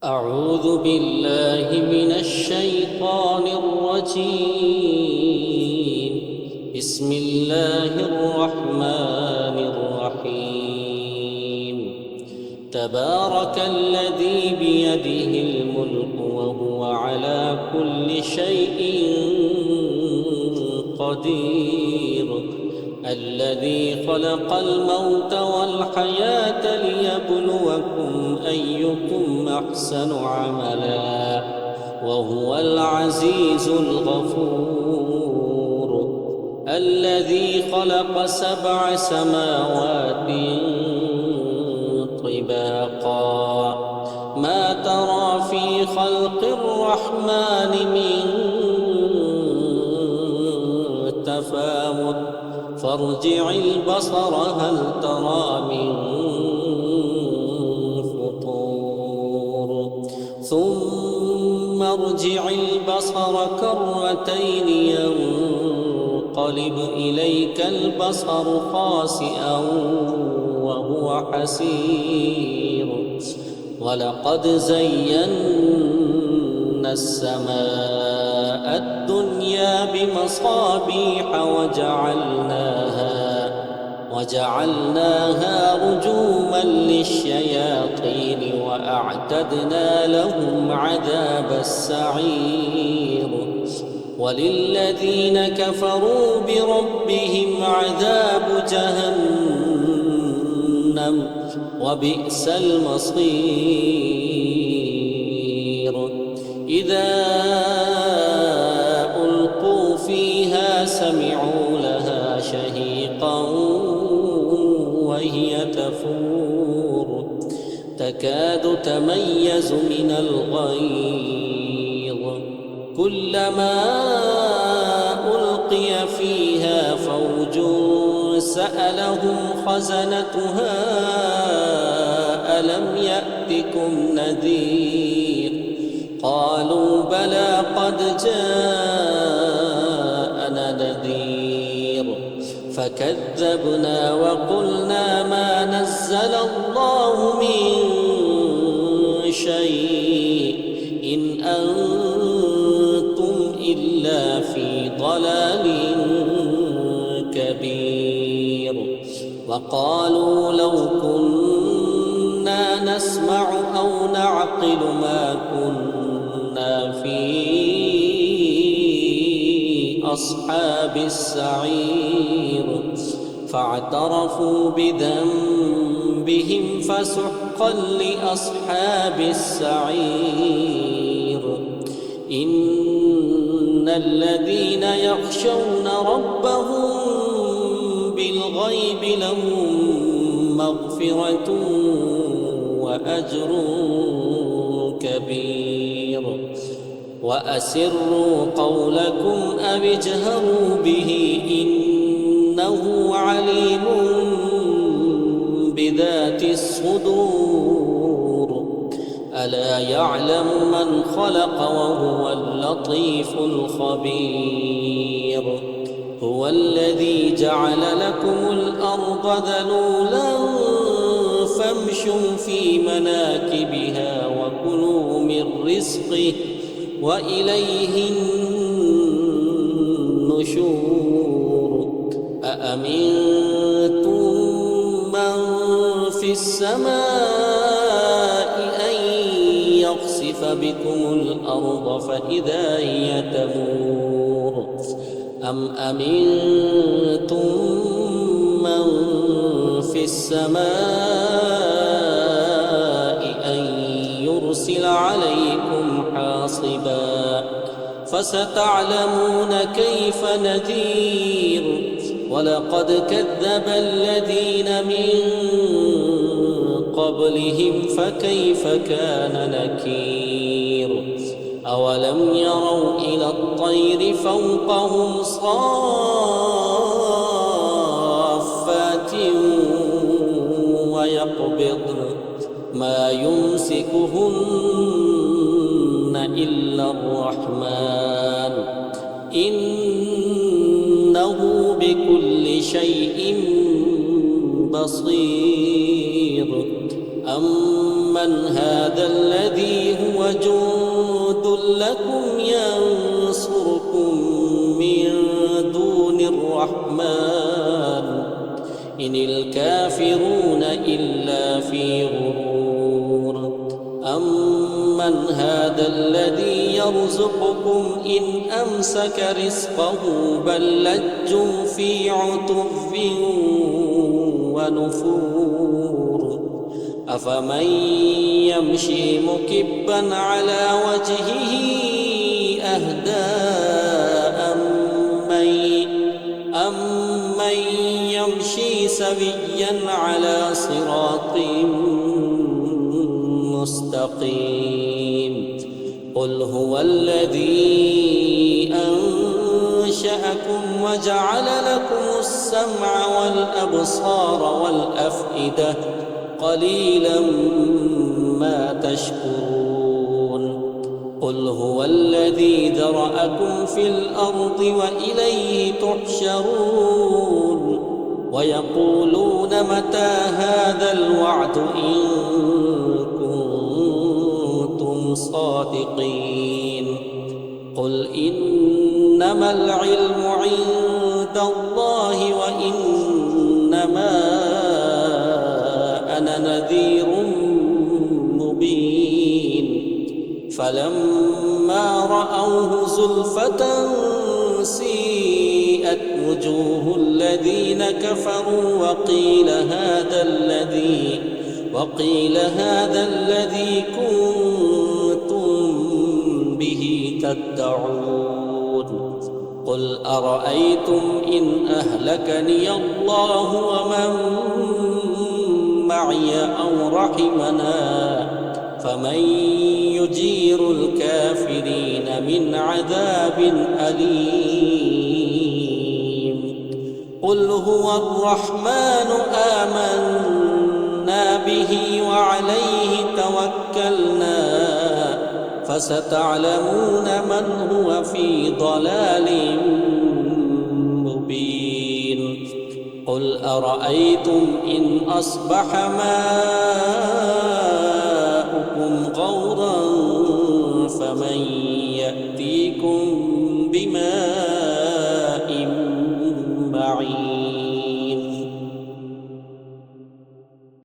أعوذ بالله من الشيطان الرجيم. بسم الله الرحمن الرحيم. تبارك الذي بيده الملك وهو على كل شيء قدير، الذي خلق الموت والحياة ليبلوكم أيكم أحسن عملا وهو العزيز الغفور. الذي خلق 7 سماوات طباقا ما ترى في خلق الرحمن من تفاوت فارجع البصر هل ترى من فطور ثم ارجع البصر كرتين ينقلب إليك البصر خاسئا وهو حسير. ولقد زينا السماء الدنيا بمصابيح وجعلناها رجوما للشياطين وأعتدنا لهم عذاب السعير. وللذين كفروا بربهم عذاب جهنم وبئس المصير. إذا ألقوا فيها سمعوا لها شهيقا وهي تفور تكاد تميز من الغيظ كلما ألقي فيها فوج سألهم خزنتها ألم يأتكم نذير قالوا بلى قد جاءنا نذير فكذبنا وقلنا ما نزل الله من شيء إن أنتم إلا في ضلال كبير. وقالوا لو كنا نسمع أو نعقل ما كنا في أصحاب السعير فاعترفوا بذنبهم فسحقا لأصحاب السعير. إن الذين يخشون ربهم بالغيب لهم مغفرة وأجر كبير. وأسروا قولكم أو اجهروا به إنه عليم بذات الصدور. ألا يعلم من خلق وهو اللطيف الخبير. هو الذي جعل لكم الأرض ذلولا فامشوا في مناكبها وكلوا من رزقه وإليه النشور. أأمنتم من في السماء أن يخسف بكم الأرض فإذا هي تمور أم أمنتم من في السماء أن يرسل عليكم حاصبا فستعلمون كيف نذير. ولقد كذب الذين من قبلهم فكيف كان نكير. أولم يروا إلى الطير فوقهم صافات ويقبضن ما يمسكهن إلا الرحمن إنه بكل شيء بصير. أمن هذا الذي إن الكافرون إلا في غرور أمن هذا الذي يرزقكم إن أمسك رزقه بل لجوا في عتو ونفور أفمن يمشي مكبا على وجهه أهدى أمن يمشي سويا على صراط مستقيم قل هو الذي أنشأكم وجعل لكم السمع والأبصار والأفئدة قليلا ما تشكرون قل هو الذي ذرأكم في الأرض وإليه تحشرون ويقولون متى هذا الوعد إن كنتم صادقين قل إنما العلم عند الله وإنما أنا نذير مبين فلما رأوه زلفة سيئت وجوه الذين كفروا وقيل هذا الذي كنتم به تدعون قل أرأيتم إن أهلكني الله ومن معي أو رحمنا فمن يجير الكافرين من عذاب أليم قل هو الرحمن آمنا به وعليه توكلنا فستعلمون من هو في ضلال مبين قل أرأيتم إن أصبح ماؤكم غورا فمن يأتيكم بماء